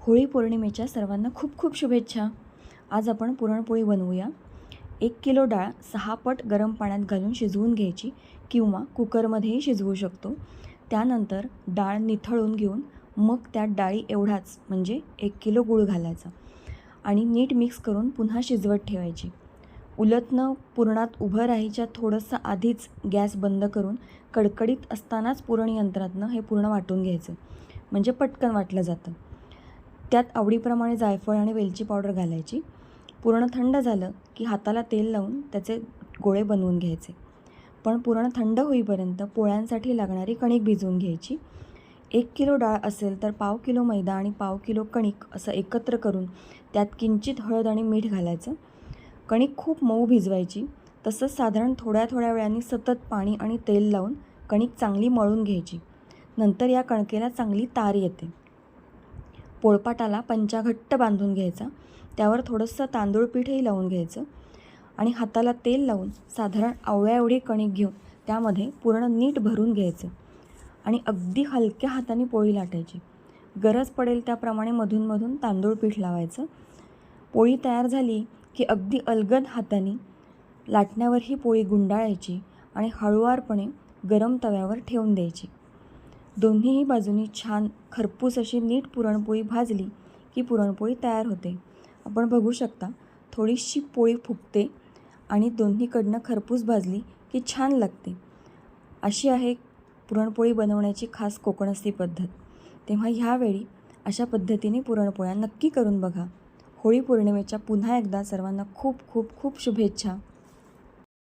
होळी पौर्णिमेच्या सर्वांना खूप खूप शुभेच्छा. आज आपण पुरणपोळी बनवूया. 1 किलो डाळ 6 पट गरम पाण्यात घालून शिजवून घ्यायची किंवा कुकरमध्येही शिजवू शकतो. त्यानंतर डाळ निथळून घेऊन मग त्यात डाळी एवढाच म्हणजे 1 किलो गूळ घालायचा आणि नीट मिक्स करून पुन्हा शिजवत ठेवायची. उलटनं पुरणात उभं राहायच्या थोडंसं आधीच गॅस बंद करून कडकडीत असतानाच पुरण यंत्रातनं हे पूर्ण वाटून घ्यायचं, म्हणजे पटकन वाटलं जातं. त्यात आवडीप्रमाणे जायफळ आणि वेलची पावडर घालायची. पुरण थंड झालं की हाताला तेल लावून त्याचे गोळे बनवून घ्यायचे. पण पुरण थंड होईपर्यंत पोळ्यांसाठी लागणारी कणिक भिजवून घ्यायची. 1 किलो डाळ असेल तर पाव किलो मैदा आणि पाव किलो कणिक असं एकत्र करून त्यात किंचित हळद आणि मीठ घालायचं. कणिक खूप मऊ भिजवायची. तसंच साधारण थोड्या थोड्या वेळाने सतत पाणी आणि तेल लावून कणिक चांगली मळून घ्यायची. नंतर या कणकेला चांगली तार येते. पोळपाटाला पंचा घट्ट बांधून घ्यायचा. त्यावर थोडंसं तांदूळ पीठही लावून घ्यायचं आणि हाताला तेल लावून साधारण आवळ्या एवढी कणिक घेऊन त्यामध्ये पूर्ण नीट भरून घ्यायचं आणि अगदी हलक्या हाताने पोळी लाटायची. गरज पडेल त्याप्रमाणे मधूनमधून तांदूळ पीठ लावायचं. पोळी तयार झाली की अगदी अलगद हाताने लाटण्यावर ही पोळी गुंडाळायची आणि हळुवारपणे गरम तव्यावर ठेवून द्यायची. दोन्हीही बाजूनी छान खरपूस अशी नीट पुरणपोळी भाजली की पुरणपोळी तयार होते. आपण बघू शकता थोडीशी पोळी फुगते आणि दोन्हीकडनं खरपूस भाजली की छान लागते. अशी आहे पुरणपोळी बनवण्याची खास कोकणस्थी पद्धत. तेव्हा ह्यावेळी अशा पद्धतीने पुरणपोळ्या नक्की करून बघा. होळी पौर्णिमेच्या पुन्हा एकदा सर्वांना खूप खूप खूप शुभेच्छा.